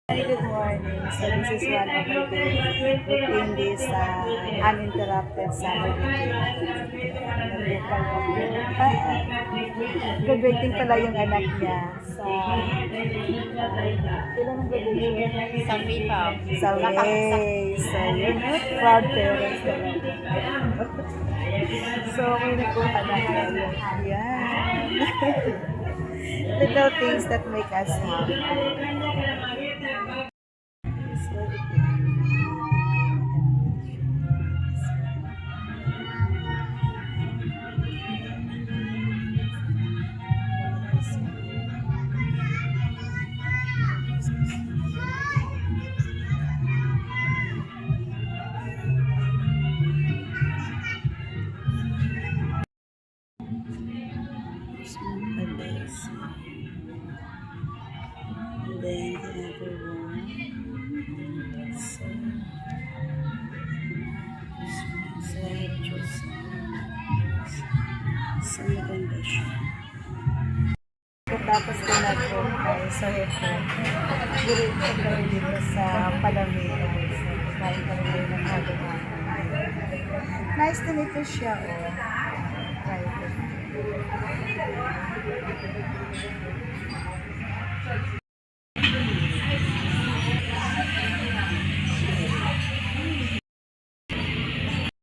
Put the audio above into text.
Hi, good morning. So this is one of my day in this uninterrupted summer vacation. Nag-local ako. Graduating pala yung anak niya sa kailan ang graduation? Sa May. Sa May. So yun, proud parents talaga. So may nagkuha na kayo. Yan. Little things that make us happy. So, and then the other one. So I choose. So maganda siya. Tapos pinag-compare sa ito. Diretso kami dito sa Palamiga. So kumain kami rin ng halo-halo. Nice din ito siya. Oh. Try it.